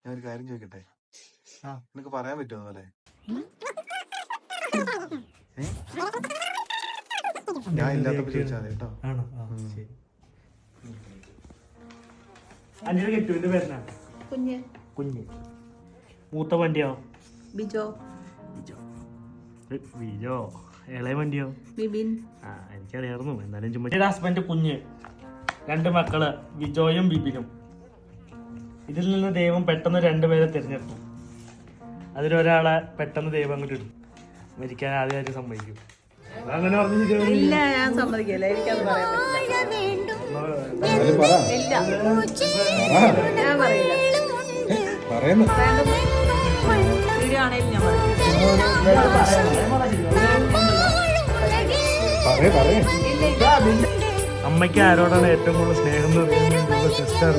ഞാൻ ഒരു കാര്യം ചോദിക്കട്ടെ? നിനക്ക് പറയാൻ പറ്റുമോ പോലെ? ഞാൻ ഇല്ലാത്തപ്പോ ചോദിച്ചാൽ കേട്ടോ. അഞ്ചിന് കെട്ടുവിന്റെ പേരനാ കുഞ്ഞ്. കുഞ്ഞ് മൂത്ത വണ്ടിയോ? ബിജോ. ബിജോ. ബിജോ. ഇളയ വണ്ടിയോ? ബിബിൻ. ആ എനിക്കറിയായിരുന്നു. എന്നാലും ചുമ്മാ. ഹസ്ബൻഡ് കുഞ്ഞ്, 2 മക്കള് ബിജോയും ബിബിനും. ഇതിൽ നിന്ന് ദൈവം പെട്ടെന്ന് 2 പേരെ തിരഞ്ഞെടുത്തു. അതിലൊരാളെ പെട്ടെന്ന് ദൈവം അങ്ങോട്ട് ഇടും. മരിക്കാൻ ആദ്യമായിട്ട് സമ്മതിക്കും. അങ്ങനെ ഇല്ല, ഞാൻ സമ്മതിക്കില്ല. എനിക്കത് പറയാൻ പറ്റില്ല. ഞാൻ പറയില്ല. വീഡിയോ ആണെങ്കിലും ഞാൻ അമ്മയ്ക്ക് ആരോടാണ് ഏറ്റവും കൂടുതൽ സ്നേഹം എന്ന് പറയുന്നത്? സിസ്റ്റർ.